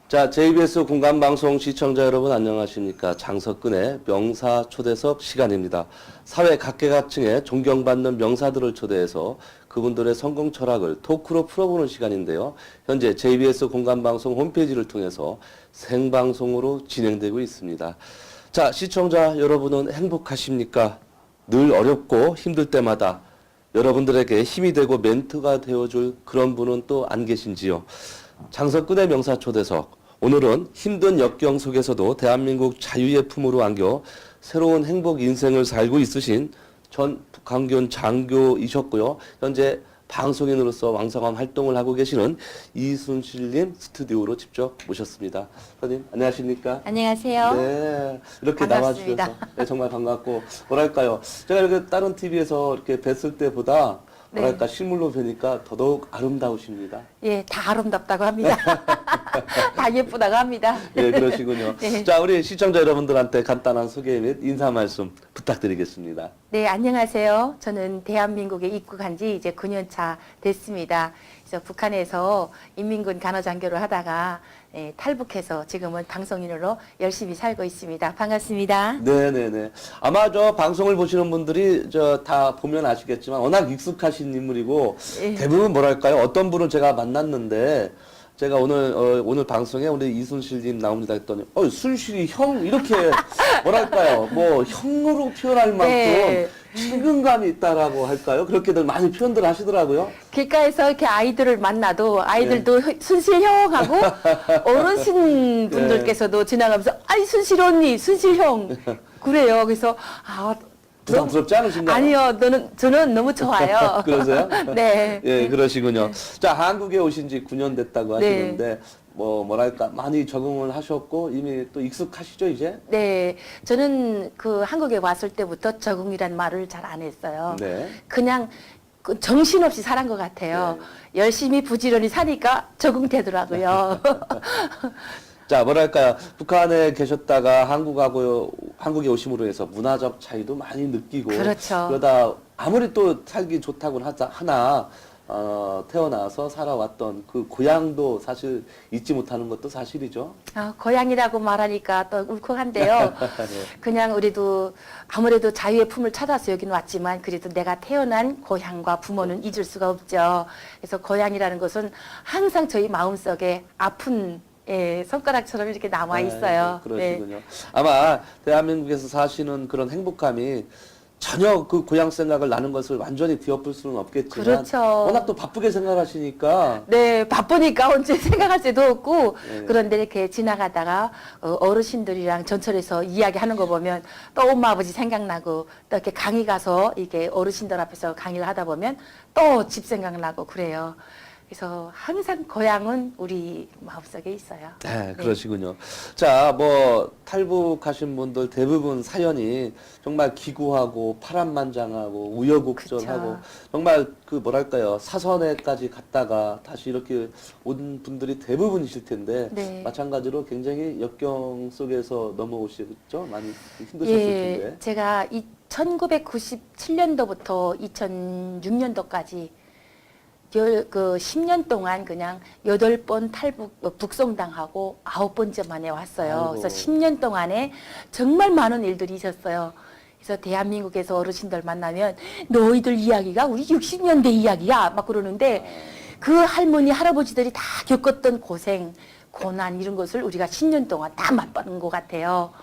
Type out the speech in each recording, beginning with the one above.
자, JBS 공감방송 시청자 여러분 안녕하십니까. 장석근의 명사초대석 시간입니다. 사회 각계각층에 존경받는 명사들을 초대해서 그분들의 성공 철학을 토크로 풀어보는 시간인데요. 현재 JBS 공감방송 홈페이지를 통해서 생방송으로 진행되고 있습니다. 자, 시청자 여러분은 행복하십니까? 늘 어렵고 힘들 때마다 여러분들에게 힘이 되고 멘트가 되어줄 그런 분은 또 안 계신지요? 장석근의 명사초대석. 오늘은 힘든 역경 속에서도 대한민국 자유의 품으로 안겨 새로운 행복 인생을 살고 있으신 전 북한군 장교이셨고요. 현재 방송인으로서 왕성한 활동을 하고 계시는 이순실님 스튜디오로 직접 모셨습니다. 선생님 안녕하십니까? 안녕하세요. 네, 이렇게 반갑습니다. 나와주셔서 네, 정말 반갑고 뭐랄까요? 제가 이렇게 다른 TV에서 이렇게 뵀을 때보다 뭐랄까 실물로 뵈니까 더더욱 아름다우십니다. 예, 다 아름답다고 합니다. 다 예쁘다고 합니다. 예, 그러시군요. 네. 자, 우리 시청자 여러분들한테 간단한 소개 및 인사 말씀 부탁드리겠습니다. 네, 안녕하세요. 저는 대한민국에 입국한 지 이제 9년 차 됐습니다. 그래서 북한에서 인민군 간호장교를 하다가 탈북해서 지금은 방송인으로 열심히 살고 있습니다. 반갑습니다. 네네네. 아마 저 방송을 보시는 분들이 저 다 보면 아시겠지만 워낙 익숙하신 인물이고 예. 대부분 뭐랄까요? 어떤 분을 제가 만났는데 제가 오늘 방송에 우리 이순실님 나옵니다 했더니 순실이 형 이렇게 뭐랄까요? 뭐 형으로 표현할 만큼 네. 친근감이 있다라고 할까요? 그렇게들 많이 표현들 하시더라고요. 길가에서 이렇게 아이들을 만나도 아이들도 순실 형하고 어르신 분들께서도 지나가면서 아이 순실 언니, 순실 형 그래요. 그래서 부담스럽지 않으신가요? 아니요, 저는 너무 좋아요. 그러세요? 네. 예, 그러시군요. 자, 한국에 오신 지 9년 됐다고 네. 하시는데, 뭐랄까, 많이 적응을 하셨고, 이미 또 익숙하시죠, 이제? 네, 저는 그 한국에 왔을 때부터 적응이란 말을 잘 안 했어요. 네. 그냥 그 정신없이 살은 것 같아요. 열심히 부지런히 사니까 적응되더라고요. 자, 뭐랄까요. 북한에 계셨다가 한국에 오심으로 해서 문화적 차이도 많이 느끼고. 그렇죠. 그러다 아무리 또 살기 좋다고는 하나, 태어나서 살아왔던 그 고향도 사실 잊지 못하는 것도 사실이죠. 고향이라고 말하니까 또 울컥한데요. 그냥 우리도 아무래도 자유의 품을 찾아서 여기는 왔지만 그래도 내가 태어난 고향과 부모는 잊을 수가 없죠. 그래서 고향이라는 것은 항상 저희 마음속에 아픈 손가락처럼 이렇게 남아 있어요. 그러시군요. 아마 대한민국에서 사시는 그런 행복감이 전혀 그 고향 생각을 나는 것을 완전히 뒤엎을 수는 없겠지만 그렇죠. 워낙 또 바쁘게 생각하시니까 네, 바쁘니까 언제 생각할 새도 없고 네. 그런데 이렇게 지나가다가 어르신들이랑 전철에서 이야기하는 거 보면 또 엄마 아버지 생각나고 또 이렇게 강의 가서 이게 어르신들 앞에서 강의를 하다 보면 또 집 생각나고 그래요. 그래서 항상 고향은 우리 마음속에 있어요. 네, 그러시군요. 자, 탈북하신 분들 대부분 사연이 정말 기구하고 파란만장하고 우여곡절하고 그쵸. 정말 그 뭐랄까요 사선에까지 갔다가 다시 이렇게 온 분들이 대부분이실 텐데 네. 마찬가지로 굉장히 역경 속에서 넘어오시겠죠? 많이 힘드셨을 예, 텐데. 제가 1997년도부터 2006년도까지 그 10년 동안 그냥 8번 북송당하고 9번째 만에 왔어요. 아이고. 그래서 10년 동안에 정말 많은 일들이 있었어요. 그래서 대한민국에서 어르신들 만나면 너희들 이야기가 우리 60년대 이야기야 막 그러는데 그 할머니 할아버지들이 다 겪었던 고생, 고난 이런 것을 우리가 10년 동안 다 맛보는 것 같아요.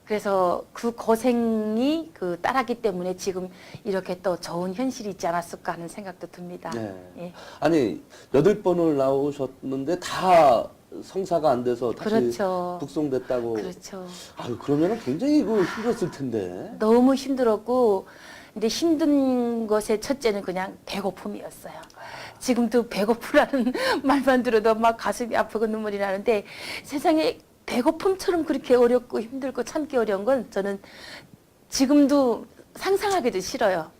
그래서 그 고생이 그 따랐기 때문에 지금 이렇게 또 좋은 현실이 있지 않았을까 하는 생각도 듭니다. 네. 예. 아니 8번을 나오셨는데 다 성사가 안 돼서 다시 그렇죠. 북송됐다고. 그렇죠. 아유 그러면은 굉장히 힘들었을 텐데. 너무 힘들었고, 근데 힘든 것의 첫째는 그냥 배고픔이었어요. 지금도 배고프라는 말만 들어도 막 가슴이 아프고 눈물이 나는데 세상에 배고픔처럼 그렇게 어렵고 힘들고 참기 어려운 건 저는 지금도 상상하기도 싫어요.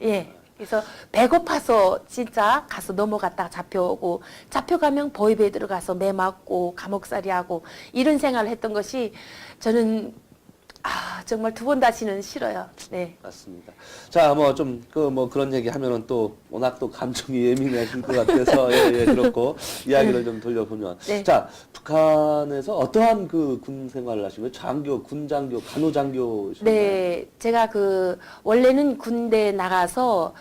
예. 그래서 배고파서 진짜 가서 넘어갔다가 잡혀오고 잡혀가면 보이베에 들어가서 매 맞고 감옥살이하고 이런 생활을 했던 것이 저는 정말 두 번 다시는 싫어요. 네. 맞습니다. 자, 뭐 좀 그런 얘기 하면은 또 워낙 또 감정이 예민하실 것 같아서 예, 그렇고 이야기를 좀 돌려보면 네. 자, 북한에서 어떠한 그 군 생활을 하시면 장교, 군장교, 간호장교셨나요? 네, 제가 원래는 군대 나가서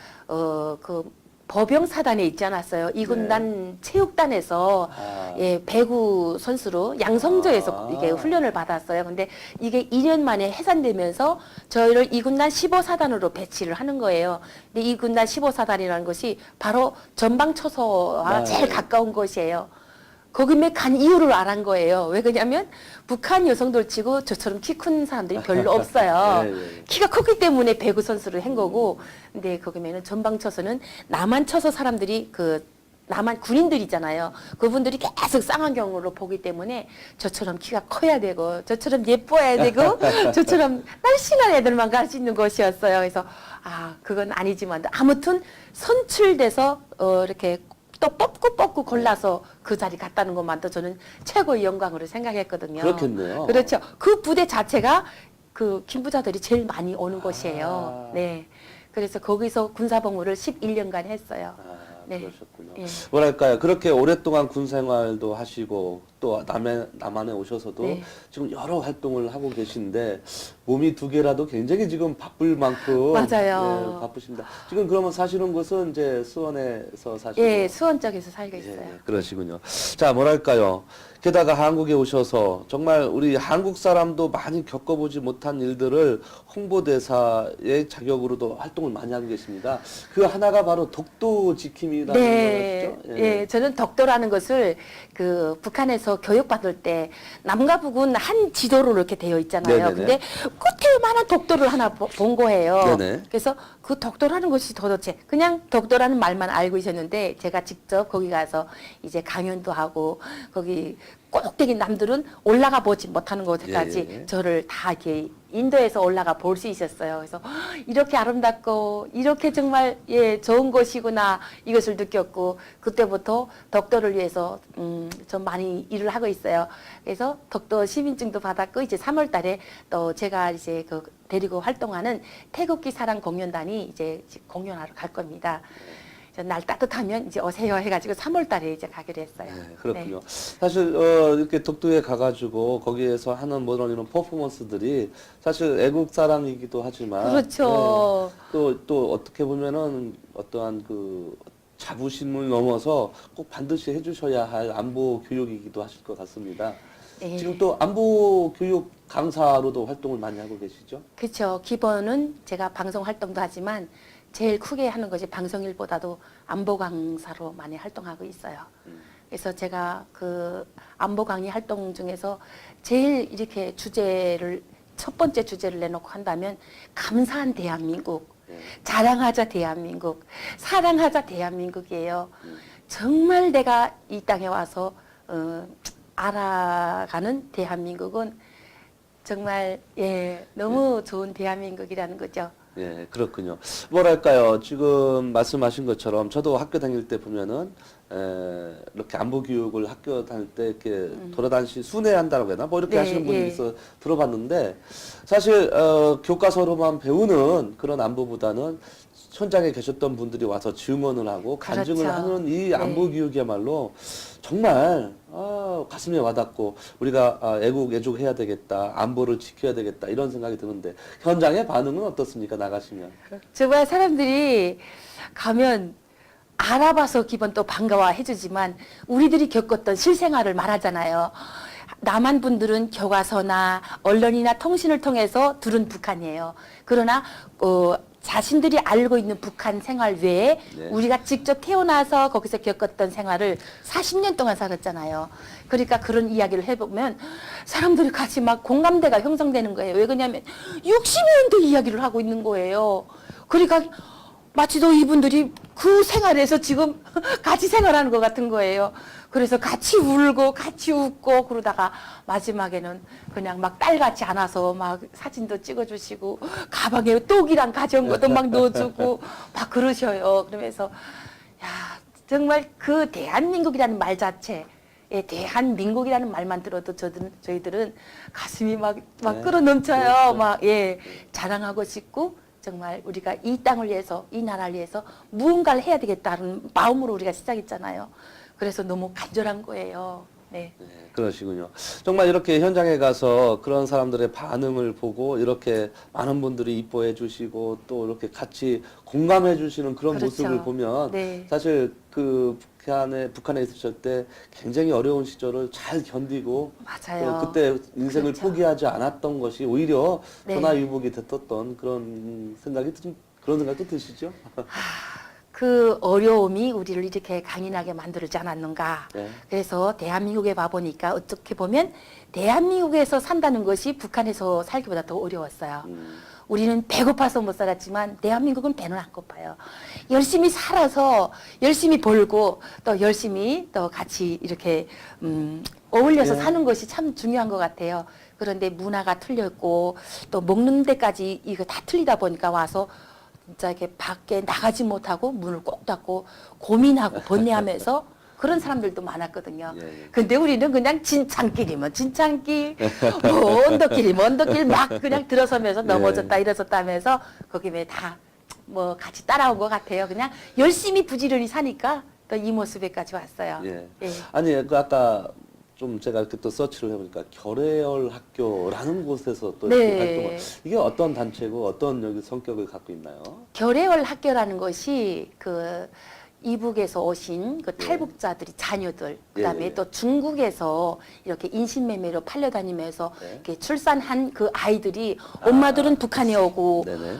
그 법영 사단에 있지 않았어요. 이군단 체육단에서 아. 예, 배구 선수로 양성저에서 이게 훈련을 받았어요. 근데 이게 2년 만에 해산되면서 저희를 이군단 15사단으로 배치를 하는 거예요. 근데 이군단 15사단이라는 것이 바로 전방초소와 제일 가까운 곳이에요. 거기에 간 이유를 알한 거예요. 왜 그러냐면 북한 여성들 치고 저처럼 키 큰 사람들이 별로 없어요. 예. 키가 컸기 때문에 배구 선수를 한 거고, 근데 거기면은 전방쳐서는 남한 쳐서 사람들이 남한 군인들이잖아요. 그분들이 계속 쌍안경으로 보기 때문에 저처럼 키가 커야 되고, 저처럼 예뻐야 되고, 저처럼 날씬한 애들만 갈 수 있는 곳이었어요. 그래서 그건 아니지만 아무튼 선출돼서 이렇게 또 뽑고 골라서 그 자리 갔다는 것만도 저는 최고의 영광으로 생각했거든요. 그렇겠네요. 그렇죠. 그 부대 자체가 그 김부자들이 제일 많이 오는 곳이에요. 네. 그래서 거기서 군사복무를 11년간 했어요. 네. 그러셨군요. 예. 뭐랄까요. 그렇게 오랫동안 군 생활도 하시고 또 남한에 오셔서도 네. 지금 여러 활동을 하고 계신데 몸이 두 개라도 굉장히 지금 바쁠 만큼 맞아요. 네, 바쁘십니다. 지금 그러면 사시는 곳은 이제 수원에서 사시고 예, 수원 쪽에서 살고 있어요. 예, 그러시군요. 자, 뭐랄까요. 게다가 한국에 오셔서 정말 우리 한국 사람도 많이 겪어보지 못한 일들을 홍보대사의 자격으로도 활동을 많이 하고 계십니다. 그 하나가 바로 독도 지킴이라는 네, 거죠. 예, 저는 독도라는 것을 북한에서 교육받을 때 남과 북은 한 지도로 이렇게 되어 있잖아요. 네네네. 근데 끝에만한 독도를 하나 본 거예요. 네네. 그래서 그 독도라는 것이 도대체 그냥 독도라는 말만 알고 있었는데 제가 직접 거기 가서 이제 강연도 하고 거기 꼭대기 남들은 올라가 보지 못하는 곳까지 예, 예. 저를 다 이렇게 인도에서 올라가 볼 수 있었어요. 그래서 이렇게 아름답고 이렇게 정말 좋은 곳이구나 이것을 느꼈고 그때부터 독도를 위해서 좀 많이 일을 하고 있어요. 그래서 독도 시민증도 받았고 이제 3월달에 또 제가 이제 데리고 활동하는 태극기 사랑 공연단이 이제 공연하러 갈 겁니다. 그래서 날 따뜻하면 이제 오세요 해가지고 3월달에 이제 가기로 했어요. 네, 그렇군요. 사실 이렇게 독도에 가가지고 거기에서 하는 이런 퍼포먼스들이 사실 애국 사랑이기도 하지만 그렇죠. 네, 또 어떻게 보면은 어떠한 그 자부심을 넘어서 꼭 반드시 해주셔야 할 안보 교육이기도 하실 것 같습니다. 네. 지금 또 안보 교육 강사로도 활동을 많이 하고 계시죠? 그렇죠. 기본은 제가 방송 활동도 하지만 제일 크게 하는 것이 방송일보다도 안보 강사로 많이 활동하고 있어요. 그래서 제가 그 안보 강의 활동 중에서 제일 이렇게 첫 번째 주제를 내놓고 한다면 감사한 대한민국, 자랑하자 대한민국, 사랑하자 대한민국이에요. 정말 내가 이 땅에 와서 알아가는 대한민국은 정말 너무 좋은 대한민국이라는 거죠. 예, 그렇군요. 뭐랄까요. 지금 말씀하신 것처럼 저도 학교 다닐 때 보면은 이렇게 안보 교육을 학교 다닐 때 이렇게 돌아다니시 순회한다고 해나 뭐 이렇게 네, 하시는 분이 예. 있어 들어봤는데 사실 교과서로만 배우는 그런 안보보다는 현장에 계셨던 분들이 와서 증언을 하고 간증을 그렇죠. 하는 이 안보 교육이야말로 정말 가슴에 와닿고 우리가 애국 해야 되겠다, 안보를 지켜야 되겠다 이런 생각이 드는데 현장의 반응은 어떻습니까? 나가시면? 정말 사람들이 가면 알아봐서 기본 또 반가워해 주지만 우리들이 겪었던 실생활을 말하잖아요. 남한 분들은 교과서나 언론이나 통신을 통해서 들은 북한이에요. 그러나 자신들이 알고 있는 북한 생활 외에 네. 우리가 직접 태어나서 거기서 겪었던 생활을 40년 동안 살았잖아요. 그러니까 그런 이야기를 해보면 사람들이 같이 막 공감대가 형성되는 거예요. 왜 그러냐면 60년대 이야기를 하고 있는 거예요. 그러니까 마치도 이분들이 그 생활에서 지금 같이 생활하는 것 같은 거예요. 그래서 같이 울고 같이 웃고 그러다가 마지막에는 그냥 막 딸같이 안아서 막 사진도 찍어주시고 가방에 떡이랑 가져온 것도 막 넣어주고 막 그러셔요. 그러면서 야 정말 그 대한민국이라는 말 자체 예, 대한민국이라는 말만 들어도 저희들은 가슴이 막 네. 끓어넘쳐요. 그렇죠. 막 예, 자랑하고 싶고 정말 우리가 이 땅을 위해서 이 나라를 위해서 무언가를 해야 되겠다는 마음으로 우리가 시작했잖아요. 그래서 너무 간절한 거예요. 네. 네, 그러시군요. 정말 이렇게 현장에 가서 그런 사람들의 반응을 보고 이렇게 많은 분들이 이뻐해 주시고 또 이렇게 같이 공감해 주시는 그런 그렇죠. 모습을 보면 네. 사실 그 북한에 있으실 때 굉장히 어려운 시절을 잘 견디고 맞아요. 또 그때 인생을 그렇죠. 포기하지 않았던 것이 오히려 네. 전화위복이 됐었던 그런 생각도 드시죠? 그 어려움이 우리를 이렇게 강인하게 만들지 않았는가. 네. 그래서 대한민국에 와보니까 어떻게 보면 대한민국에서 산다는 것이 북한에서 살기보다 더 어려웠어요. 우리는 배고파서 못 살았지만 대한민국은 배는 안 고파요. 열심히 살아서 열심히 벌고 또 열심히 또 같이 이렇게 어울려서 예. 사는 것이 참 중요한 것 같아요. 그런데 문화가 틀렸고 또 먹는 데까지 이거 다 틀리다 보니까 와서 진짜 이렇게 밖에 나가지 못하고 문을 꼭 닫고 고민하고 번뇌하면서 그런 사람들도 많았거든요. 예, 예. 근데 우리는 그냥 진창길이면 진창길, 뭐 언덕길이면 언덕길 막 그냥 들어서면서 예. 넘어졌다 일어섰다 하면서 거기 왜 다 뭐 같이 따라온 것 같아요. 그냥 열심히 부지런히 사니까 또 이 모습에까지 왔어요. 예. 예. 아니, 그 아까 좀 제가 이렇게 또 서치를 해보니까 결혜열 학교라는 곳에서 또 이렇게 네. 활동을 이게 어떤 단체고 어떤 여기 성격을 갖고 있나요? 결혜월 학교라는 것이 그 이북에서 오신 그 예. 탈북자들이 자녀들, 그다음에 예. 또 중국에서 이렇게 인신매매로 팔려다니면서 네. 이렇게 출산한 그 아이들이 엄마들은 북한에 오고 네네.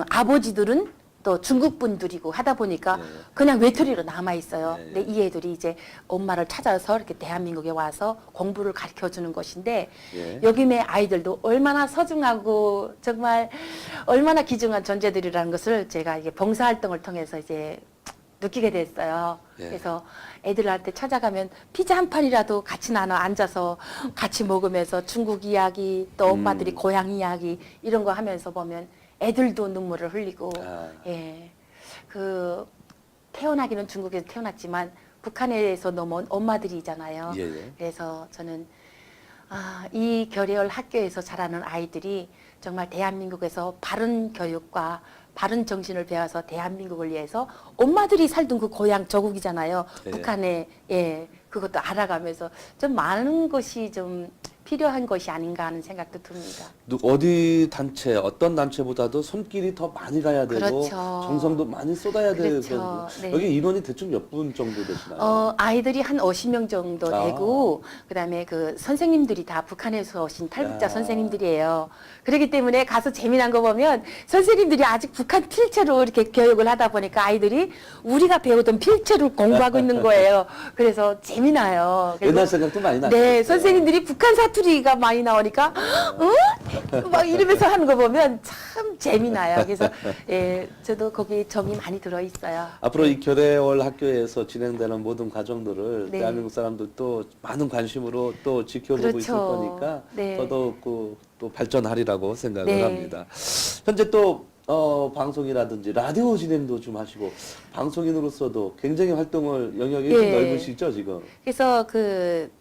아버지들은 또 중국 분들이고 하다 보니까 예. 그냥 외톨이로 남아 있어요. 예, 예. 근데 이 애들이 이제 엄마를 찾아서 이렇게 대한민국에 와서 공부를 가르쳐 주는 것인데 예. 여기의 아이들도 얼마나 소중하고 정말 얼마나 귀중한 존재들이라는 것을 제가 이게 봉사활동을 통해서 이제 느끼게 됐어요. 예. 그래서 애들한테 찾아가면 피자 한 판이라도 같이 나눠 앉아서 같이 먹으면서 중국 이야기 또 엄마들이 고향 이야기 이런 거 하면서 보면 애들도 눈물을 흘리고 아. 예. 그 태어나기는 중국에서 태어났지만 북한에서 넘어온 엄마들이잖아요. 예, 예. 그래서 저는 이 결혜열 학교에서 자라는 아이들이 정말 대한민국에서 바른 교육과 바른 정신을 배워서 대한민국을 위해서 엄마들이 살던 그 고향 저국이잖아요. 예. 북한에 예 그것도 알아가면서 좀 많은 것이 좀 필요한 것이 아닌가 하는 생각도 듭니다. 어디 단체, 어떤 단체보다도 손길이 더 많이 가야 되고 그렇죠. 정성도 많이 쏟아야 되고 그렇죠. 네. 여기 인원이 대충 몇 분 정도 되시나요? 아이들이 한 50명 정도 아. 되고, 그다음에 그 선생님들이 다 북한에서 오신 탈북자 야. 선생님들이에요. 그렇기 때문에 가서 재미난 거 보면 선생님들이 아직 북한 필체로 이렇게 교육을 하다 보니까 아이들이 우리가 배우던 필체를 공부하고 있는 거예요. 그래서 재미나요. 그래서 옛날 생각도 많이 나죠. 네, 선생님들이 북한 사투리가 많이 나오니까, 막 이러면서 하는 거 보면 참 재미나요. 그래서, 예, 저도 거기 정이 많이 들어 있어요. 앞으로 이 결혜월 학교에서 진행되는 모든 과정들을 네. 대한민국 사람들도 많은 관심으로 또 지켜보고 있을 그렇죠. 거니까 네. 더더욱 또 발전하리라고 생각을 네. 합니다. 현재 또 방송이라든지 라디오 진행도 좀 하시고 방송인으로서도 굉장히 활동을 영역이 좀 예. 넓으시죠 지금? 그래서 그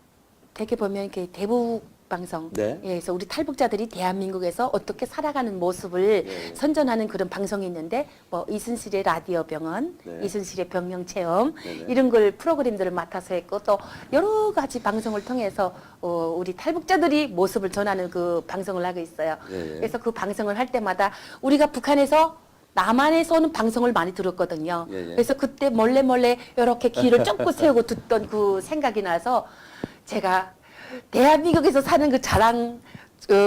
되게 보면 이렇게 대북 방송, 네. 예, 그래서 우리 탈북자들이 대한민국에서 어떻게 살아가는 모습을 네. 선전하는 그런 방송이 있는데, 뭐 이순실의 라디오 병원, 네. 이순실의 병영 체험 네네. 이런 걸 프로그램들을 맡아서 했고 또 여러 가지 방송을 통해서 우리 탈북자들이 모습을 전하는 그 방송을 하고 있어요. 예, 예. 그래서 그 방송을 할 때마다 우리가 북한에서 남한에서 오는 방송을 많이 들었거든요. 예, 예. 그래서 그때 몰래 이렇게 귀를 쫑긋 세우고 듣던 그 생각이 나서 제가 대한민국에서 사는 그 자랑,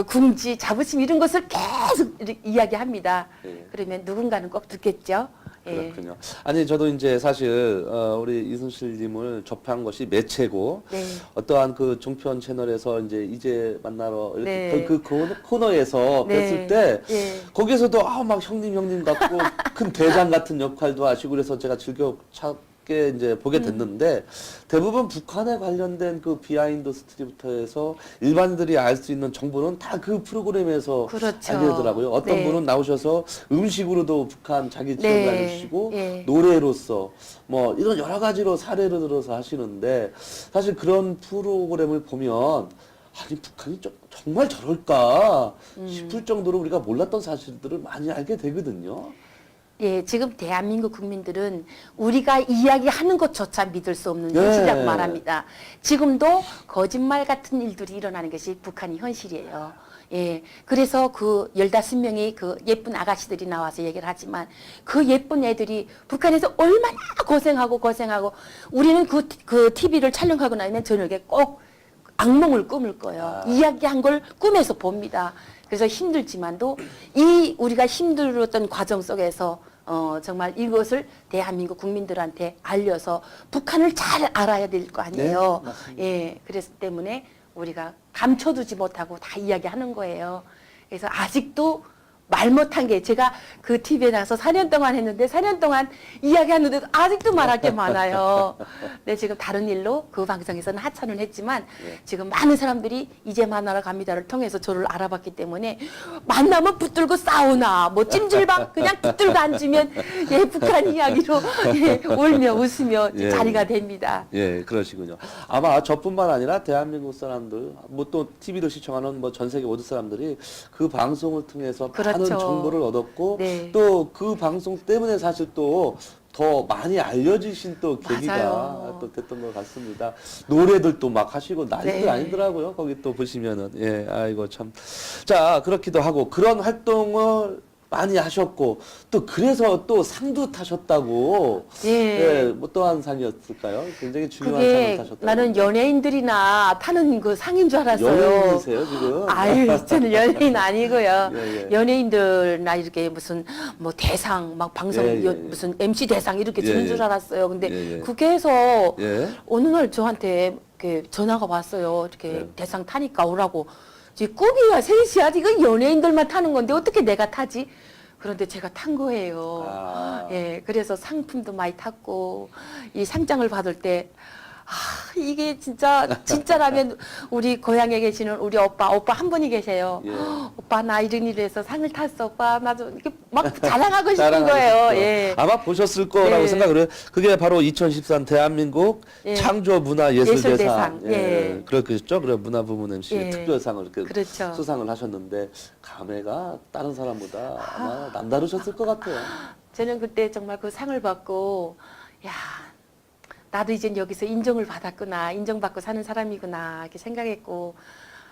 궁지, 자부심 이런 것을 계속 이렇게 이야기합니다. 예. 그러면 누군가는 꼭 듣겠죠. 예. 그렇군요. 아니 저도 이제 사실 우리 이순실님을 접한 것이 매체고 네. 어떠한 그 종편 채널에서 이제 만나러 이렇게 네. 그 코너에서 네. 뵀을 때 예. 거기서도 막 형님 같고 큰 대장 같은 역할도 하시고 그래서 제가 즐겨 쉽게 이제 보게 됐는데 대부분 북한에 관련된 그 비하인드 스토리부터 해서 일반인들이 알 수 있는 정보는 다 그 프로그램에서 그렇죠. 알게 되더라고요. 어떤 네. 분은 나오셔서 음식으로도 북한 자기 지역을 네. 알려주시고 예. 노래로서 뭐 이런 여러 가지로 사례를 들어서 하시는데 사실 그런 프로그램을 보면 아니 북한이 정말 저럴까 싶을 정도로 우리가 몰랐던 사실들을 많이 알게 되거든요. 예, 지금 대한민국 국민들은 우리가 이야기하는 것조차 믿을 수 없는 예. 현실이라고 말합니다. 지금도 거짓말 같은 일들이 일어나는 것이 북한이 현실이에요. 예, 그래서 그 15명의 그 예쁜 아가씨들이 나와서 얘기를 하지만 그 예쁜 애들이 북한에서 얼마나 고생하고 우리는 그 TV를 촬영하고 나면 저녁에 꼭 악몽을 꿈을 거예요. 이야기한 걸 꿈에서 봅니다. 그래서 힘들지만도 이 우리가 힘들었던 과정 속에서 정말 이것을 대한민국 국민들한테 알려서 북한을 잘 알아야 될 거 아니에요. 네, 맞습니다. 예, 그래서 때문에 우리가 감춰두지 못하고 다 이야기하는 거예요. 그래서 아직도 말 못한 게 제가 그 TV에 나서 4년 동안 했는데 4년 동안 이야기하는데도 아직도 말할 게 많아요. 네, 지금 다른 일로 그 방송에서는 하차는 했지만 지금 많은 사람들이 이제 만나러 갑니다를 통해서 저를 알아봤기 때문에 만나면 붙들고 싸우나 뭐 찜질방 그냥 붙들고 앉으면 예, 북한 이야기로 예, 울며 웃으며 예. 자리가 됩니다. 예, 그러시군요. 아마 저뿐만 아니라 대한민국 사람들, 뭐 또 TV도 시청하는 뭐 전 세계 모든 사람들이 그 방송을 통해서 많은 그렇죠. 정보를 얻었고 네. 또 그 방송 때문에 사실 또 더 많이 알려지신 또 계기가 맞아요. 또 됐던 것 같습니다. 노래들도 막 하시고 난리도 네. 아니더라고요. 거기 또 보시면은 예, 아이고 참. 자, 그렇기도 하고 그런 활동을 많이 하셨고 또 그래서 또 상도 타셨다고. 예. 뭐 또한 상이었을까요? 굉장히 중요한 상을 그게 타셨다고. 나는 연예인들이나 타는 그 상인 줄 알았어요. 연예인이세요 지금? 아유, 저는 연예인 아니고요. 예, 예. 연예인들나 이렇게 무슨 뭐 대상, 막 방송 예, 예, 예. 무슨 MC 대상 이렇게 예, 주는 예. 줄 알았어요. 근데 예, 예. 국회에서 예. 어느 날 저한테 이렇게 전화가 왔어요. 이렇게 네. 대상 타니까 오라고. 이제 꿈이야, 셋이야. 이건 연예인들만 타는 건데 어떻게 내가 타지? 그런데 제가 탄 거예요. 아. 예, 그래서 상품도 많이 탔고 이 상장을 받을 때 이게 진짜라면 우리 고향에 계시는 우리 오빠 한 분이 계세요. 예. 오빠 나 이런 일을 해서 상을 탔어. 오빠 나도 이렇게 막 자랑하고 싶은 자랑하고 거예요. 싶죠. 예. 아마 보셨을 거라고 네. 생각을 해요. 그게 바로 2013 대한민국 예. 창조문화예술대상. 예술대상. 예. 그렇겠죠. 그래 문화부문 MC 예. 특별상을 이렇게 그렇죠. 수상을 하셨는데 감회가 다른 사람보다 아마 남다르셨을 것 같아요. 저는 그때 정말 그 상을 받고 야 나도 이제 여기서 인정을 받았구나 인정받고 사는 사람이구나 이렇게 생각했고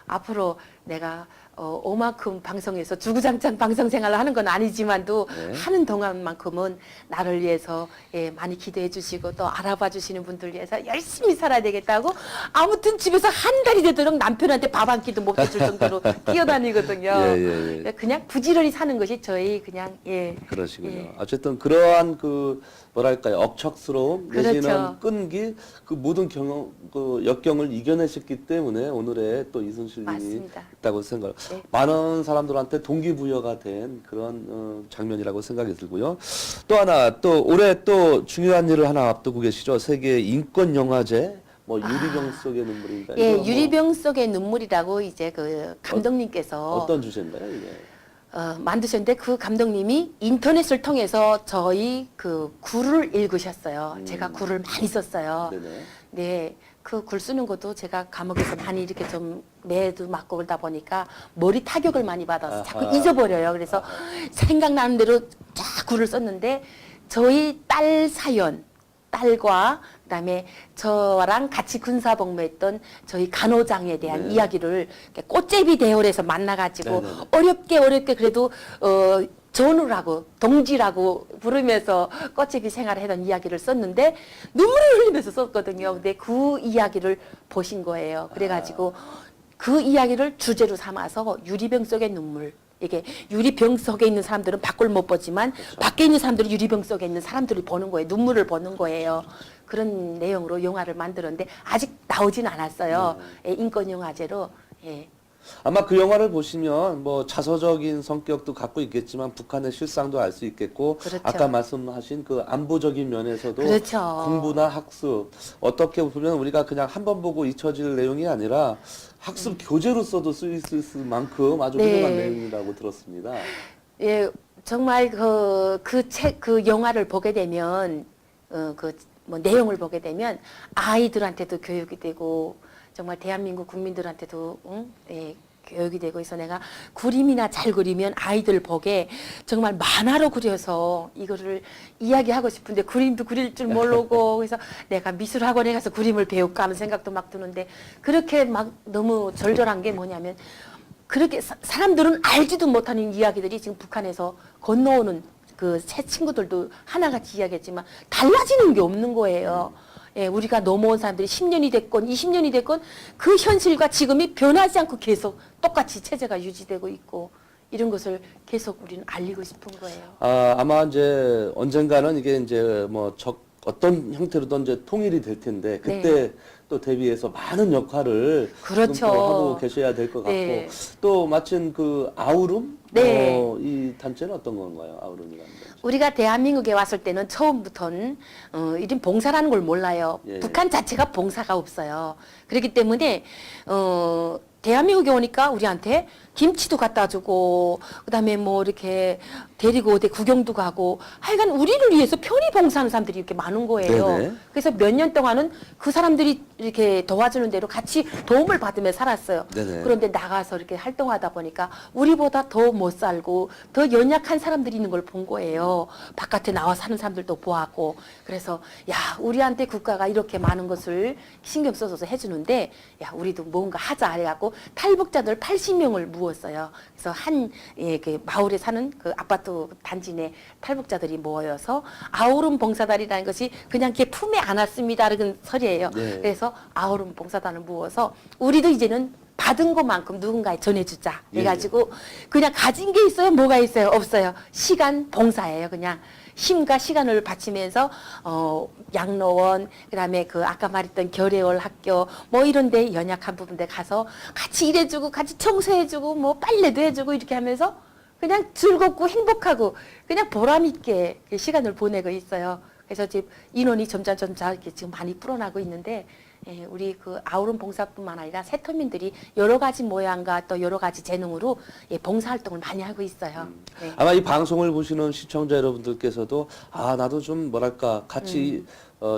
앞으로 내가 오만큼 방송에서 주구장창 방송 생활을 하는 건 아니지만도 네. 하는 동안만큼은 나를 위해서 예, 많이 기도해 주시고 또 알아봐 주시는 분들 위해서 열심히 살아야 되겠다고 아무튼 집에서 한 달이 되도록 남편한테 밥 한 끼도 못 해줄 정도로 뛰어다니거든요. 예, 예. 그냥 부지런히 사는 것이 저희 그냥 예. 그러시군요. 예. 어쨌든 그러한 그 뭐랄까요 억척스러움 내지는 그렇죠. 끈기 그 모든 경험 그 역경을 이겨내셨기 때문에 오늘의 또 이순실님이 맞습니다. 있다고 생각. 네. 많은 사람들한테 동기부여가 된 그런 장면이라고 생각이 들고요. 또 하나 또 올해 또 중요한 일을 하나 앞두고 계시죠. 세계 인권 영화제 뭐 유리병 속의 눈물인가. 예, 이거 뭐 유리병 속의 눈물이라고 이제 그 감독님께서 어떤 주제인가요 이게? 만드셨는데 그 감독님이 인터넷을 통해서 저희 그 글을 읽으셨어요. 제가 글을 많이 썼어요. 네네. 네, 그 글 쓰는 것도 제가 감옥에서 많이 이렇게 좀 매도 맞고 그러다 보니까 머리 타격을 많이 받아서 자꾸 아하. 잊어버려요. 그래서 생각나는 대로 쫙 글을 썼는데 저희 딸 사연, 딸과 그다음에 저랑 같이 군사복무했던 저희 간호장에 대한 네. 이야기를 이렇게 꽃제비 대열에서 만나가지고 네네네. 어렵게 그래도 전우라고 동지라고 부르면서 꽃제비 생활을 하던 이야기를 썼는데 눈물을 흘리면서 썼거든요. 근데 그 이야기를 보신 거예요. 그래가지고 그 이야기를 주제로 삼아서 유리병 속의 눈물. 이게 유리병 속에 있는 사람들은 밖을 못 보지만 밖에 있는 사람들은 유리병 속에 있는 사람들을 보는 거예요. 눈물을 보는 거예요. 그런 내용으로 영화를 만들었는데 아직 나오진 않았어요. 예, 인권영화제로. 예. 아마 그 영화를 보시면 뭐 자서적인 성격도 갖고 있겠지만 북한의 실상도 알 수 있겠고 그렇죠. 아까 말씀하신 그 안보적인 면에서도 그렇죠. 공부나 학습 어떻게 보면 우리가 그냥 한 번 보고 잊혀질 내용이 아니라 학습 교재로서도 쓰일 수 있을 만큼 아주 네. 훌륭한 내용이라고 들었습니다. 예, 정말 그 영화를 보게 되면, 뭐 내용을 보게 되면 아이들한테도 교육이 되고, 정말 대한민국 국민들한테도, 예, 교육이 되고 해서 내가 그림이나 잘 그리면 아이들 보게 정말 만화로 그려서 이거를 이야기하고 싶은데 그림도 그릴 줄 모르고 그래서 내가 미술학원에 가서 그림을 배울까 하는 생각도 막 드는데 그렇게 막 너무 절절한 게 뭐냐면 그렇게 사람들은 알지도 못하는 이야기들이 지금 북한에서 건너오는 그 새 친구들도 하나같이 이야기했지만 달라지는 게 없는 거예요. 예, 우리가 넘어온 사람들이 10년이 됐건 20년이 됐건 그 현실과 지금이 변하지 않고 계속 똑같이 체제가 유지되고 있고 이런 것을 계속 우리는 알리고 싶은 거예요. 아마 이제 언젠가는 이게 이제 뭐 어떤 형태로든 이제 통일이 될 텐데 그때 또 대비해서 많은 역할을 그렇죠. 지금 또 하고 계셔야 될 것 같고 네. 또 마침 그 아우름 네. 이 단체는 어떤 건가요? 아우름이라는 건. 우리가 대한민국에 왔을 때는 처음부터는 이런 봉사라는 걸 몰라요. 예. 북한 자체가 봉사가 없어요. 그렇기 때문에 대한민국에 오니까 우리한테 김치도 갖다 주고 그다음에 뭐 이렇게 데리고 어디 구경도 가고 하여간 우리를 위해서 편히 봉사하는 사람들이 이렇게 많은 거예요. 네네. 그래서 몇 년 동안은 그 사람들이 이렇게 도와주는 대로 같이 도움을 받으며 살았어요. 네네. 그런데 나가서 이렇게 활동하다 보니까 우리보다 더 못 살고 더 연약한 사람들이 있는 걸 본 거예요. 바깥에 나와 사는 사람들도 보았고 그래서 야 우리한테 국가가 이렇게 많은 것을 신경 써서 해주는데 야 우리도 뭔가 하자 해갖고 탈북자들 80명을 모았어요. 그래서 그 마을에 사는 그 아파트 단지 내 탈북자들이 모여서 아우름 봉사단이라는 것이 그냥 이렇게 품에 안았습니다. 그런 설이에요. 네. 그래서 아우름 봉사단을 모아서 우리도 이제는 받은 것만큼 누군가에 전해주자 예, 해가지고 그냥 가진 게 있어요? 뭐가 있어요? 없어요. 시간 봉사예요. 그냥 힘과 시간을 바치면서 양로원 그다음에 그 아까 말했던 결의월 학교 뭐 이런데 연약한 부분데 가서 같이 일해주고 같이 청소해주고 뭐 빨래도 해주고 이렇게 하면서 그냥 즐겁고 행복하고 그냥 보람 있게 시간을 보내고 있어요. 그래서 지금 인원이 점점 이렇게 지금 많이 불어나고 있는데 예, 우리 그 아우름 봉사뿐만 아니라 세터민들이 여러 가지 모양과 또 여러 가지 재능으로 예, 봉사 활동을 많이 하고 있어요. 네. 아마 이 방송을 보시는 시청자 여러분들께서도 나도 좀 뭐랄까 같이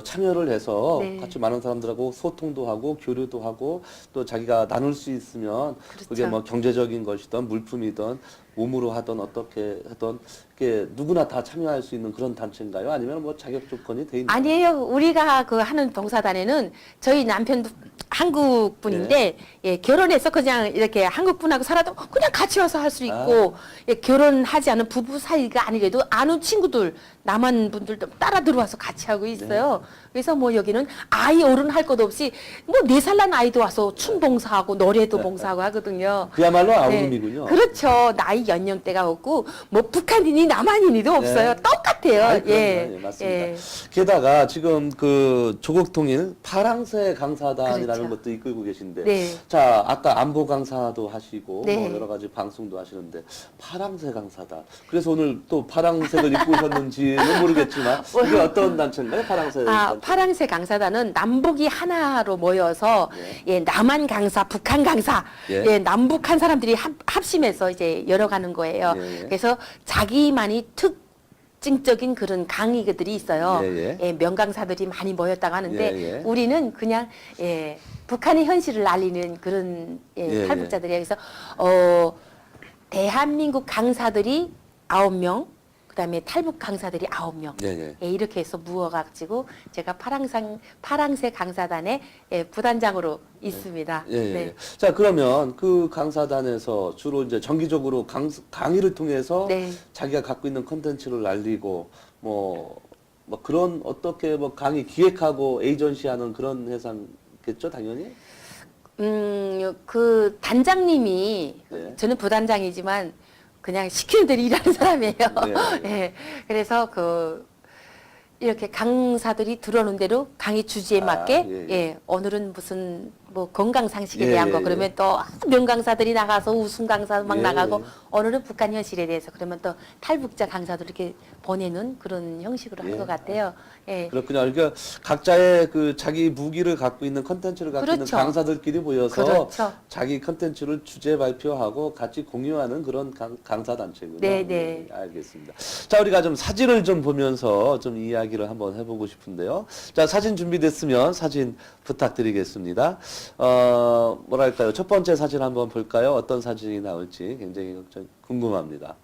참여를 해서 네. 같이 많은 사람들하고 소통도 하고 교류도 하고 또 자기가 나눌 수 있으면 그게 그렇죠. 뭐 경제적인 것이든 물품이든 몸으로 하든 어떻게 하든 이게 누구나 다 참여할 수 있는 그런 단체인가요? 아니면 뭐 자격 조건이 돼 있나요? 아니에요. 우리가 그 하는 봉사단에는 저희 남편도 한국 분인데 예, 결혼해서 그냥 이렇게 한국 분하고 살아도 그냥 같이 와서 할 수 있고 예, 결혼하지 않은 부부 사이가 아니래도 아는 친구들 남한 분들도 따라 들어와서 같이 하고 있어요. 그래서 뭐 여기는 아이 어른 할 것 없이 뭐 4살 난 아이도 와서 춤 봉사하고 노래도 봉사하고 하거든요. 그야말로 네. 아우름이군요. 그렇죠. 나이 연령대가 없고 뭐 북한인이 남한인이도 없어요. 똑같아요. 아이, 그럼요. 예. 예, 맞습니다. 예. 게다가 지금 그 조국통일 파랑새 강사단이라는 그렇죠. 것도 이끌고 계신데, 네. 자 아까 안보 강사도 하시고 네. 뭐 여러 가지 방송도 하시는데 파랑새 강사단. 그래서 오늘 또 파랑색을 입고 오셨는지는 모르겠지만 이게 어떤 단체인가요? 파랑새. 단체? 파랑새 강사단은 남북이 하나로 모여서 예, 남한 강사, 북한 강사, 예. 예, 남북한 사람들이 합심해서 이제 열어가는 거예요. 예. 그래서 자기만이 특징적인 그런 강의들이 있어요. 예. 예, 명강사들이 많이 모였다고 하는데 예. 우리는 그냥 예, 북한의 현실을 알리는 그런 예. 탈북자들이에요. 그래서 대한민국 강사들이 9명, 그다음에 탈북 강사들이 9명. 예. 예, 이렇게 해서 모아가지고 제가 파랑새 강사단의 예, 부단장으로 있습니다. 예. 네. 자 그러면 그 강사단에서 주로 이제 정기적으로 강의를 통해서 네. 자기가 갖고 있는 컨텐츠를 알리고 뭐 그런 어떻게 뭐 강의 기획하고 에이전시하는 그런 회사겠죠 당연히. 그 단장님이 네. 저는 부단장이지만 그냥 시키는 대로 일하는 사람이에요. 네. 예. 그래서 이렇게 강사들이 들어오는 대로 강의 주제에 맞게 예. 예, 오늘은 무슨 뭐 건강 상식에 예, 대한 예, 거 예. 그러면 또 명강사들이 나가서 우승 강사 막 예, 나가고 예. 오늘은 북한 현실에 대해서 그러면 또 탈북자 강사들 이렇게 보내는 그런 형식으로 한 예. 것 같아요. 예. 그렇군요. 그러니까 각자의 그 자기 무기를 갖고 있는 컨텐츠를 갖고 있는 그렇죠. 강사들끼리 모여서 그렇죠. 자기 컨텐츠를 주제 발표하고 같이 공유하는 그런 강사 단체군요. 네, 네. 예, 알겠습니다. 자, 우리가 좀 사진을 좀 보면서 좀 이야기를 한번 해보고 싶은데요. 자, 사진 준비됐으면 사진 부탁드리겠습니다. 뭐랄까요. 첫 번째 사진 한번 볼까요? 어떤 사진이 나올지 굉장히 궁금합니다.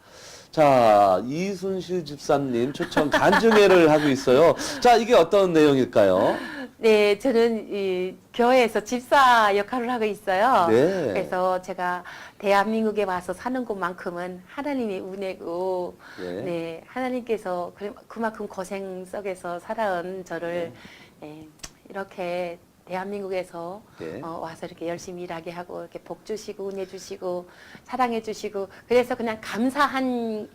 자, 이순실 집사님 초청 간증회를 하고 있어요. 자, 이게 어떤 내용일까요? 네, 저는 이 교회에서 집사 역할을 하고 있어요. 네. 그래서 제가 대한민국에 와서 사는 것만큼은 하나님의 은혜고, 네. 네, 하나님께서 그만큼 고생 속에서 살아온 저를 이렇게 대한민국에서 네. 와서 이렇게 열심히 일하게 하고 이렇게 복 주시고 은혜 주시고 사랑해 주시고 그래서 그냥 감사한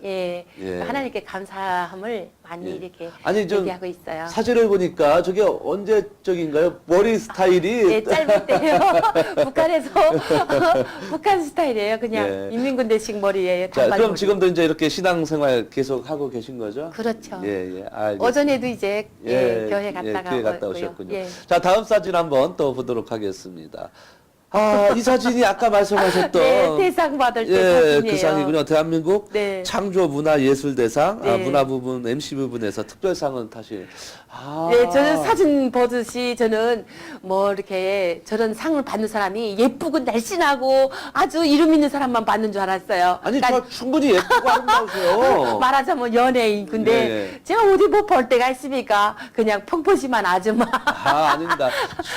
하나님께 감사함을 많이 예. 이렇게 아니, 좀 얘기하고 있어요. 사진을 보니까 저게 언제적인가요? 머리 스타일이 예, 짧을 때요. 북한에서 북한 스타일이에요. 그냥 예. 인민군대식 머리에 자, 단발머리. 그럼 지금도 이제 이렇게 신앙생활 계속 하고 계신 거죠? 그렇죠. 예, 예. 알겠습니다. 오전에도 이제 교회 갔다가 교회 갔다 왔고요. 오셨군요. 예. 자, 다음 사진 한번 또 보도록 하겠습니다. 아, 이 사진이 아까 말씀하셨던 네, 대상 받을 때 예, 사진이에요. 그 상이군요. 대한민국 네. 창조 문화예술대상 네. 문화 부분 MC 부분에서 특별상은 타실. 아. 네, 저는 사진 보듯이 저는 뭐 이렇게 저런 상을 받는 사람이 예쁘고 날씬하고 아주 이름 있는 사람만 받는 줄 알았어요. 아니, 그러니까 저 충분히 예쁘고 아름다우세요. 말하자면 연예인. 근데 네. 제가 어디 뭐 볼 때가 있습니까? 그냥 펑퍼짐한 아줌마. 아, 아닙니다.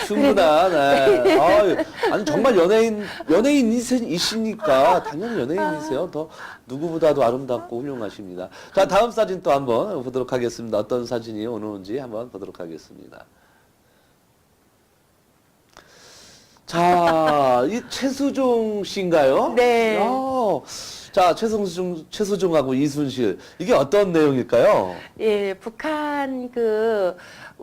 충분한. 네. 아유, 아니 정말 연예인이시니까 당연히 연예인이세요. 더 누구보다도 아름답고 훌륭하십니다. 자, 다음 사진 또 한번 보도록 하겠습니다. 어떤 사진이 오는지 한번 보도록 하겠습니다. 자, 이 최수종 씨인가요? 네. 자, 최수종하고 이순실 이게 어떤 내용일까요? 예, 북한 그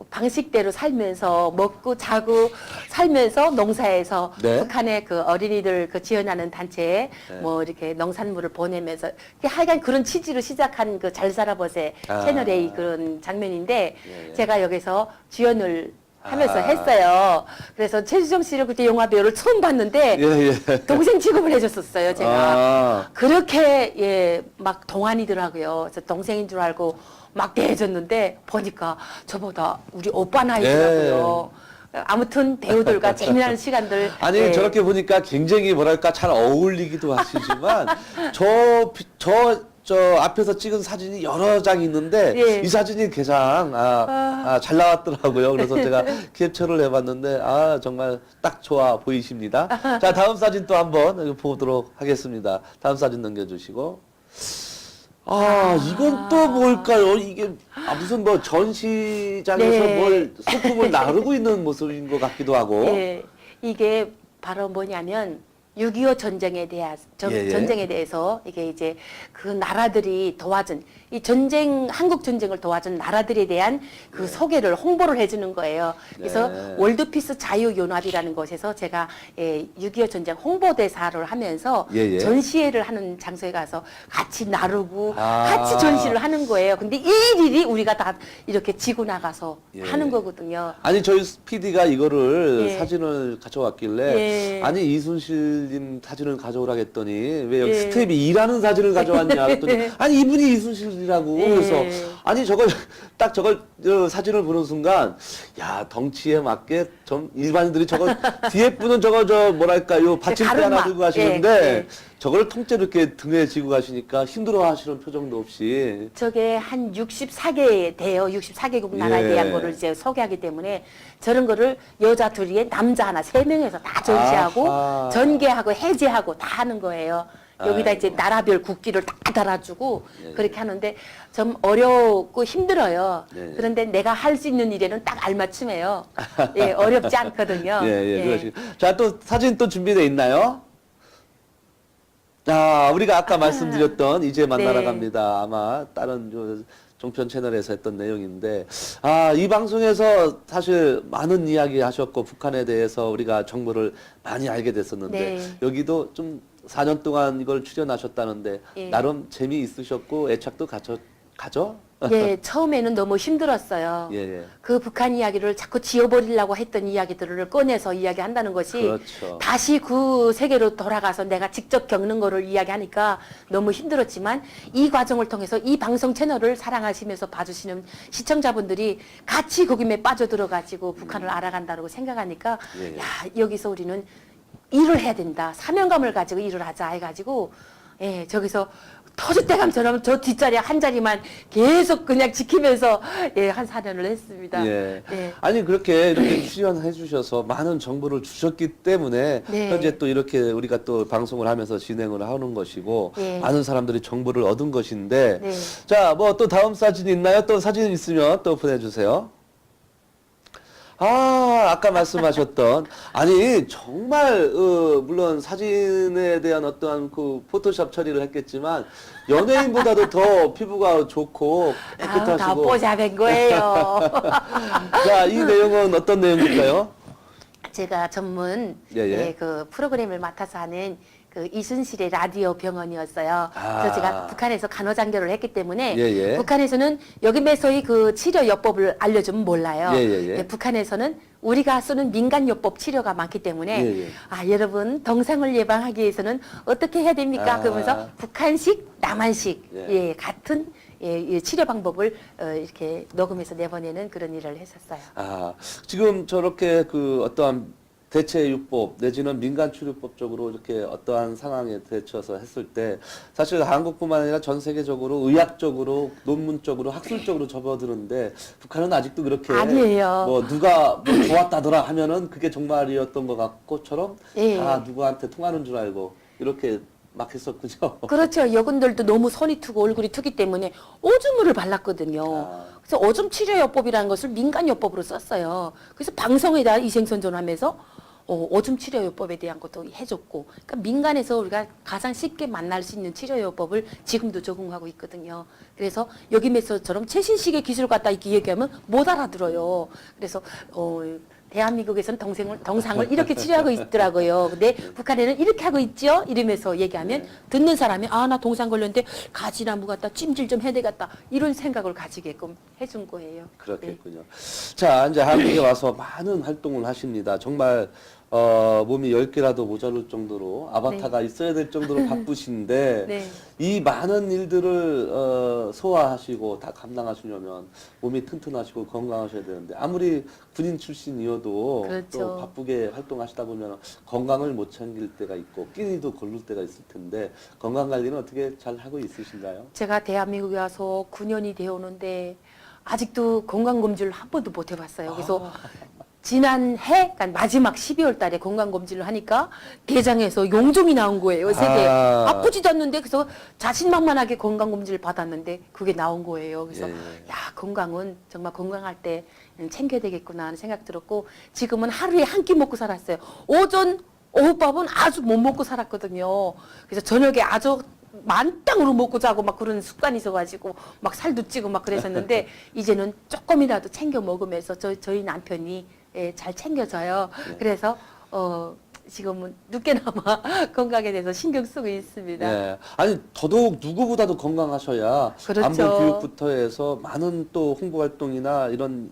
방식대로 살면서 먹고 자고 살면서 농사에서 네. 북한의 그 어린이들 그 지원하는 단체에 네. 뭐 이렇게 농산물을 보내면서 하여간 그런 취지로 시작한 그 잘 살아보세 아. 채널 A 그런 장면인데 예, 예. 제가 여기서 지원을 하면서 아. 했어요. 그래서 최수정 씨를 그때 영화 배우를 처음 봤는데 예, 예. 동생 취급을 해줬었어요, 제가. 아. 그렇게 막 동안이더라고요. 그래서 동생인 줄 알고 막 대해줬는데 보니까 저보다 우리 오빠 나이더라고요. 아무튼 배우들과 재미나는 시간들. 아니 예. 저렇게 보니까 굉장히 뭐랄까 잘 어울리기도 하시지만 저 앞에서 찍은 사진이 여러 장 있는데 예. 이 사진이 가장 잘 나왔더라고요. 그래서 제가 캡처를 해봤는데 정말 딱 좋아 보이십니다. 자, 다음 사진 또 한번 보도록 하겠습니다. 다음 사진 넘겨주시고. 이건 또 뭘까요? 이게 무슨 뭐 전시장에서 네. 뭘 소품을 나르고 있는 모습인 것 같기도 하고. 예, 이게 바로 뭐냐면 6.25 전쟁에 대한 예, 예. 전쟁에 대해서 이게 이제 그 나라들이 도와준 이 한국 전쟁을 도와준 나라들에 대한 그 소개를 홍보를 해주는 거예요. 그래서 네. 월드피스 자유연합이라는 곳에서 제가 6.25 전쟁 홍보대사를 하면서 예, 예. 전시회를 하는 장소에 가서 같이 나르고 아. 같이 전시를 하는 거예요. 근데 이 일이 우리가 다 이렇게 지고 나가서 예. 하는 거거든요. 아니 저희 PD가 이거를 예. 사진을 가져왔길래 예. 아니 이순실님 사진을 가져오라 했더니 왜 여기 예. 스텝이 일하는 사진을 가져왔냐 했더니 아니 이분이 이순실이라고 예. 그래서 아니 저걸 사진을 보는 순간 야 덩치에 맞게 좀 일반인들이 저거 뒤에 분은 저거 뭐랄까요 받침대 하나 가르마. 들고 가시는데 예. 저걸 통째로 이렇게 등에 지고 가시니까 힘들어하시는 표정도 없이 저게 한 64개 돼요. 64개국 나라에 예. 대한 거를 이제 소개하기 때문에 저런 거를 여자 둘에 남자 하나 3명에서 다 전시하고 아하. 전개하고 해제하고 다 하는 거예요. 여기다 이제 아이고. 나라별 국기를 다 달아주고 예. 그렇게 하는데 좀 어렵고 힘들어요. 예. 그런데 내가 할 수 있는 일에는 딱 알맞춤해요. 예, 어렵지 않거든요. 예, 그러시고. 자, 또 사진 또 준비되어 있나요? 우리가 아까 말씀드렸던 이제 만나러 네. 갑니다. 아마 다른 종편 채널에서 했던 내용인데, 이 방송에서 사실 많은 이야기 하셨고, 북한에 대해서 우리가 정보를 많이 알게 됐었는데, 네. 여기도 좀 4년 동안 이걸 출연하셨다는데, 예. 나름 재미있으셨고, 애착도 가죠? 예, 처음에는 너무 힘들었어요. 예, 예. 그 북한 이야기를 자꾸 지워버리려고 했던 이야기들을 꺼내서 이야기한다는 것이 그렇죠. 다시 그 세계로 돌아가서 내가 직접 겪는 거를 이야기하니까 너무 힘들었지만 이 과정을 통해서 이 방송 채널을 사랑하시면서 봐주시는 시청자분들이 같이 거기에 빠져들어가지고 북한을 알아간다고 생각하니까 예, 예. 야, 여기서 우리는 일을 해야 된다. 사명감을 가지고 일을 하자 해가지고 예, 저기서 터줏대감처럼 저 뒷자리 한 자리만 계속 그냥 지키면서 예, 한 4년을 했습니다. 예. 예. 아니 그렇게 이렇게 출연해 주셔서 많은 정보를 주셨기 때문에 네. 현재 또 이렇게 우리가 또 방송을 하면서 진행을 하는 것이고 예. 많은 사람들이 정보를 얻은 것인데 네. 자, 뭐 또 다음 사진 있나요? 또 사진 있으면 또 보내주세요. 아까 말씀하셨던 아니 정말 물론 사진에 대한 어떠한 그 포토샵 처리를 했겠지만 연예인보다도 더 피부가 좋고 다 깨끗하시고 뽀잡은 거예요. 자, 이 내용은 어떤 내용일까요? 제가 전문 예, 예. 예, 그 프로그램을 맡아서 하는 그 이순실의 라디오 병원이었어요. 그래서 제가 북한에서 간호장교를 했기 때문에 예, 예. 북한에서는 여기 매서의 그 치료 요법을 알려주면 몰라요. 예, 예, 예. 북한에서는 우리가 쓰는 민간요법 치료가 많기 때문에 예, 예. 여러분 동상을 예방하기 위해서는 어떻게 해야 됩니까? 그러면서 북한식, 남한식 예. 같은 이 치료 방법을 이렇게 녹음해서 내보내는 그런 일을 했었어요. 지금 저렇게 그 어떠한 대체요법 내지는 민간치료법 쪽으로 이렇게 어떠한 상황에 대처해서 했을 때 사실 한국뿐만 아니라 전 세계적으로 의학적으로 논문적으로 학술적으로 접어드는데 북한은 아직도 그렇게 아니에요. 뭐 누가 뭐 좋았다더라 하면은 그게 정말이었던 것 같고처럼 예. 다 누구한테 통하는 줄 알고 이렇게 막 했었군요. 그렇죠. 여군들도 너무 손이 트고 얼굴이 트기 때문에 오줌을 발랐거든요. 그래서 오줌 치료요법이라는 것을 민간요법으로 썼어요. 그래서 방송에다 이생선전하면서 오줌 치료요법에 대한 것도 해줬고, 그러니까 민간에서 우리가 가장 쉽게 만날 수 있는 치료요법을 지금도 적용하고 있거든요. 그래서 여기에서처럼 최신식의 기술 갖다 이렇게 얘기하면 못 알아들어요. 그래서 대한민국에서는 동상을 이렇게 치료하고 있더라고요. 근데 북한에는 이렇게 하고 있죠? 이러면서 얘기하면 듣는 사람이 나 동상 걸렸는데 가지나무 갖다 찜질 좀 해야 되겠다. 이런 생각을 가지게끔 해준 거예요. 그렇겠군요. 자, 이제 한국에 와서 많은 활동을 하십니다. 정말 몸이 10개라도 모자랄 정도로 아바타가 있어야 될 정도로 바쁘신데 네. 이 많은 일들을 소화하시고 다 감당하시려면 몸이 튼튼하시고 건강하셔야 되는데 아무리 군인 출신이어도 그렇죠. 또 바쁘게 활동하시다 보면 건강을 못 챙길 때가 있고 끼니도 걸릴 때가 있을 텐데 건강 관리는 어떻게 잘 하고 있으신가요? 제가 대한민국에 와서 9년이 되었는데 아직도 건강검진을 한 번도 못 해봤어요. 그래서 지난해, 그러니까 마지막 12월 달에 건강검진을 하니까 대장에서 용종이 나온 거예요. 세 개. 아프지도 않는데 그래서 자신만만하게 건강검진을 받았는데 그게 나온 거예요. 그래서 예. 야, 건강은 정말 건강할 때 챙겨야 되겠구나 하는 생각 들었고 지금은 하루에 한 끼 먹고 살았어요. 오전, 오후밥은 아주 못 먹고 살았거든요. 그래서 저녁에 아주 만땅으로 먹고 자고 막 그런 습관이 있어가지고 막 살도 찌고 막 그랬었는데 이제는 조금이라도 챙겨 먹으면서 저희 남편이 잘 챙겨줘요. 그래서 지금은 늦게나마 건강에 대해서 신경 쓰고 있습니다. 네. 아니 더더욱 누구보다도 건강하셔야 그렇죠. 안보 교육부터 해서 많은 또 홍보 활동이나 이런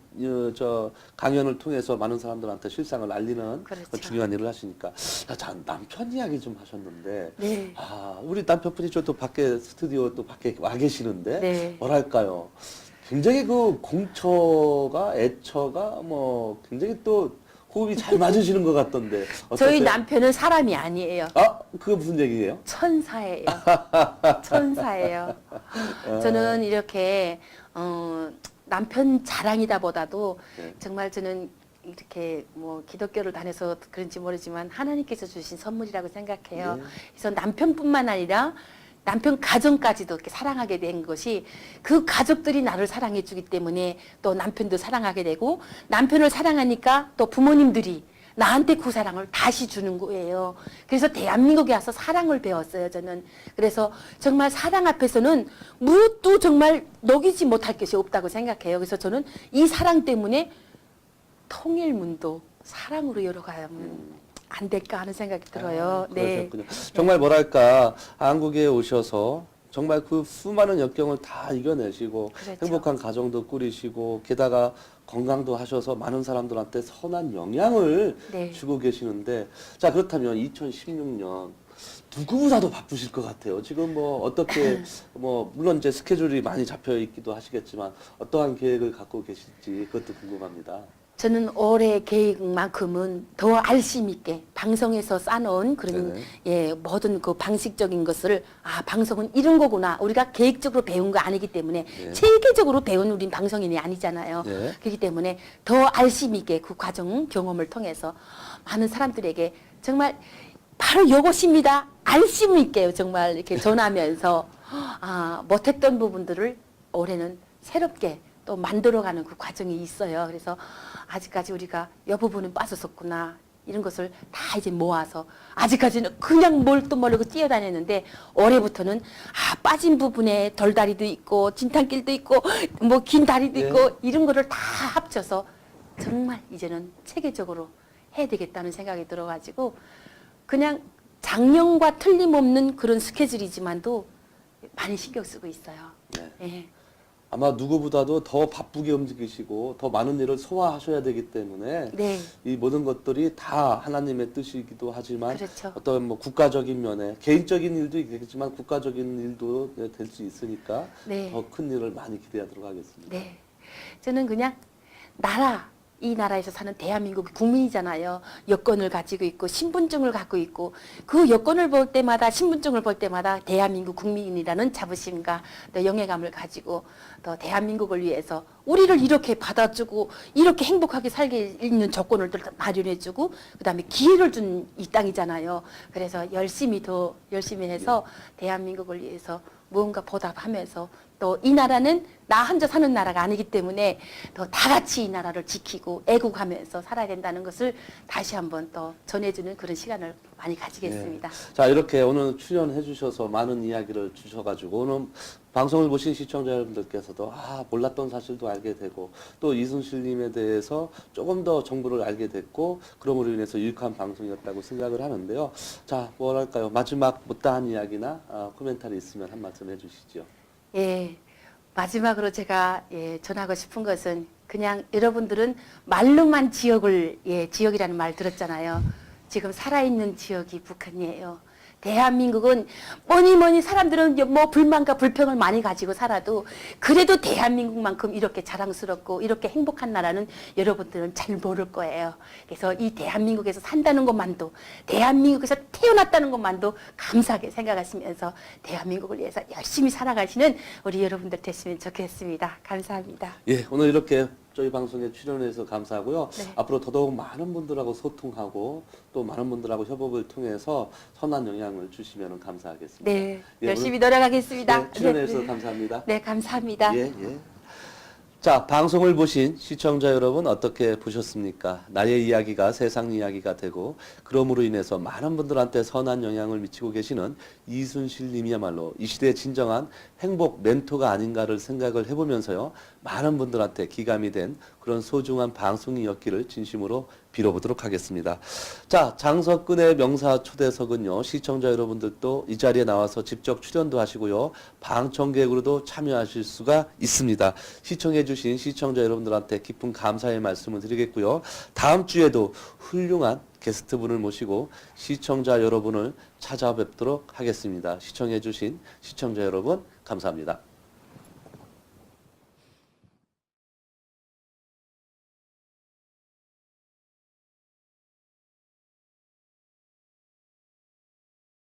강연을 통해서 많은 사람들한테 실상을 알리는 그렇죠. 중요한 일을 하시니까 자, 남편 이야기 좀 하셨는데 네. 우리 남편분이 또 밖에 스튜디오 또 밖에 와 계시는데 네. 뭐랄까요? 굉장히 그 공처가 애처가 뭐 굉장히 또 호흡이 잘 맞으시는 것 같던데. 저희 어떠세요? 남편은 사람이 아니에요. 그거 무슨 얘기예요? 천사예요. 천사예요. 저는 이렇게 남편 자랑이다 보다도 네. 정말 저는 이렇게 뭐 기독교를 다녀서 그런지 모르지만 하나님께서 주신 선물이라고 생각해요. 네. 그래서 남편뿐만 아니라 남편 가정까지도 이렇게 사랑하게 된 것이 그 가족들이 나를 사랑해 주기 때문에 또 남편도 사랑하게 되고 남편을 사랑하니까 또 부모님들이 나한테 그 사랑을 다시 주는 거예요. 그래서 대한민국에 와서 사랑을 배웠어요, 저는. 그래서 정말 사랑 앞에서는 무엇도 정말 녹이지 못할 것이 없다고 생각해요. 그래서 저는 이 사랑 때문에 통일문도 사랑으로 열어가면 안 될까 하는 생각이 들어요. 그러셨군요. 정말 뭐랄까 한국에 오셔서 정말 그 수많은 역경을 다 이겨내시고 그렇죠. 행복한 가정도 꾸리시고 게다가 건강도 하셔서 많은 사람들한테 선한 영향을 네. 주고 계시는데 자 그렇다면 2016년 누구보다도 바쁘실 것 같아요. 지금 뭐 어떻게 뭐 물론 이제 스케줄이 많이 잡혀 있기도 하시겠지만 어떠한 계획을 갖고 계실지 그것도 궁금합니다. 저는 올해 계획만큼은 더 알심 있게 방송에서 쌓아놓은 그런 네네. 예 모든 그 방식적인 것을 방송은 이런 거구나 우리가 계획적으로 배운 거 아니기 때문에 네. 체계적으로 배운 우린 방송인이 아니잖아요. 네. 그렇기 때문에 더 알심 있게 그 과정 경험을 통해서 많은 사람들에게 정말 바로 이것입니다. 알심 있게 정말 이렇게 전하면서 못했던 부분들을 올해는 새롭게 또 만들어가는 그 과정이 있어요. 그래서 아직까지 우리가 이 부분은 빠졌었구나 이런 것을 다 이제 모아서 아직까지는 그냥 뭘또 모르고 뛰어다녔는데 올해부터는 빠진 부분에 돌다리도 있고 진탕길도 있고 뭐 긴 다리도 네. 있고 이런 거를 다 합쳐서 정말 이제는 체계적으로 해야 되겠다는 생각이 들어가지고 그냥 작년과 틀림없는 그런 스케줄이지만도 많이 신경 쓰고 있어요. 네. 예. 아마 누구보다도 더 바쁘게 움직이시고 더 많은 일을 소화하셔야 되기 때문에 네. 이 모든 것들이 다 하나님의 뜻이기도 하지만 그렇죠. 어떤 뭐 국가적인 면에 개인적인 일도 있겠지만 국가적인 일도 될 수 있으니까 네. 더 큰 일을 많이 기대하도록 하겠습니다. 네. 저는 그냥 이 나라에서 사는 대한민국 국민이잖아요. 여권을 가지고 있고 신분증을 갖고 있고 그 여권을 볼 때마다 신분증을 볼 때마다 대한민국 국민이라는 자부심과 또 영예감을 가지고 또 대한민국을 위해서 우리를 이렇게 받아주고 이렇게 행복하게 살게 있는 조건을 마련해주고 그다음에 기회를 준 이 땅이잖아요. 그래서 더 열심히 해서 대한민국을 위해서 무언가 보답하면서 또 이 나라는 나 혼자 사는 나라가 아니기 때문에 더 다 같이 이 나라를 지키고 애국하면서 살아야 된다는 것을 다시 한번 또 전해주는 그런 시간을 많이 가지겠습니다. 네. 자 이렇게 오늘 출연해 주셔서 많은 이야기를 주셔가지고 오늘 방송을 보신 시청자 여러분들께서도 몰랐던 사실도 알게 되고 또 이순실님에 대해서 조금 더 정보를 알게 됐고 그럼으로 인해서 유익한 방송이었다고 생각을 하는데요. 자 뭐랄까요 마지막 못다한 이야기나 코멘터리 있으면 한 말씀 해주시죠. 예, 마지막으로 제가 전하고 싶은 것은 그냥 여러분들은 말로만 지역이라는 말 들었잖아요. 지금 살아있는 지역이 북한이에요. 대한민국은 뭐니 사람들은 뭐 불만과 불평을 많이 가지고 살아도 그래도 대한민국만큼 이렇게 자랑스럽고 이렇게 행복한 나라는 여러분들은 잘 모를 거예요. 그래서 이 대한민국에서 산다는 것만도 대한민국에서 태어났다는 것만도 감사하게 생각하시면서 대한민국을 위해서 열심히 살아가시는 우리 여러분들 됐으면 좋겠습니다. 감사합니다. 예, 오늘 이렇게 저희 방송에 출연해서 감사하고요. 네. 앞으로 더더욱 많은 분들하고 소통하고 또 많은 분들하고 협업을 통해서 선한 영향을 주시면 감사하겠습니다. 네, 예, 열심히 오늘, 노력하겠습니다. 네, 출연해서 네. 감사합니다. 네, 감사합니다. 예, 예. 자, 방송을 보신 시청자 여러분 어떻게 보셨습니까? 나의 이야기가 세상 이야기가 되고 그럼으로 인해서 많은 분들한테 선한 영향을 미치고 계시는 이순실 님이야말로 이 시대의 진정한 행복 멘토가 아닌가를 생각을 해보면서요. 많은 분들한테 기감이 된 그런 소중한 방송이었기를 진심으로 빌어보도록 하겠습니다. 자, 장석근의 명사 초대석은요. 시청자 여러분들도 이 자리에 나와서 직접 출연도 하시고요. 방청객으로도 참여하실 수가 있습니다. 시청해 주신 시청자 여러분들한테 깊은 감사의 말씀을 드리겠고요. 다음 주에도 훌륭한 게스트분을 모시고 시청자 여러분을 찾아뵙도록 하겠습니다. 시청해 주신 시청자 여러분 감사합니다.